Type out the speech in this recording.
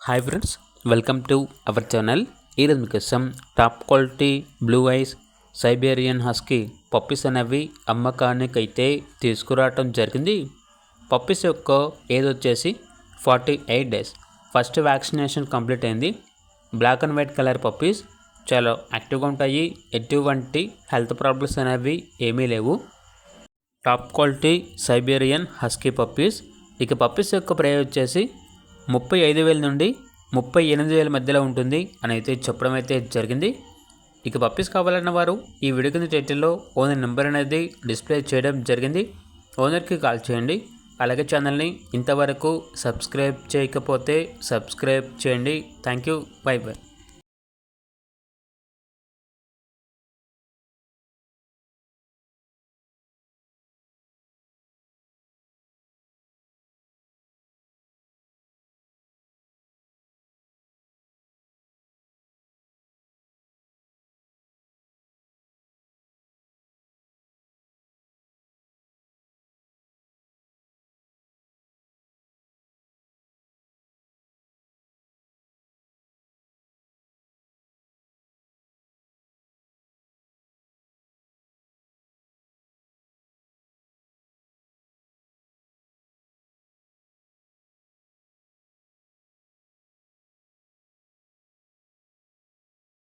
Hi friends, welcome to our channel. ఈరోజు మీకోసం top quality blue ice Siberian husky puppies అనేవి అమ్మకానికి అయితే తీసుకురావటం జరిగింది. పప్పీస్ యొక్క ఏజ్ వచ్చేసి 48 డేస్. ఫస్ట్ వ్యాక్సినేషన్ కంప్లీట్ అయింది. Black and white colour puppies చాలా యాక్టివ్గా ఉంటాయి. ఎటువంటి హెల్త్ ప్రాబ్లమ్స్ అనేవి ఏమీ లేవు. Top quality Siberian husky puppies. ఇక పప్పీస్ యొక్క ప్రైస్ వచ్చేసి 35,000 నుండి 38,000 మధ్యలో ఉంటుంది అని అయితే చెప్పడం అయితే జరిగింది. ఇక పప్పీస్ కావాలన్న వారు ఈ వీడియో కింద టైటిల్లో ఓనర్ నెంబర్ అనేది డిస్ప్లే చేయడం జరిగింది. ఓనర్కి కాల్ చేయండి. అలాగే ఛానల్ని ఇంతవరకు సబ్స్క్రైబ్ చేయకపోతే సబ్స్క్రైబ్ చేయండి. Thank you. By by.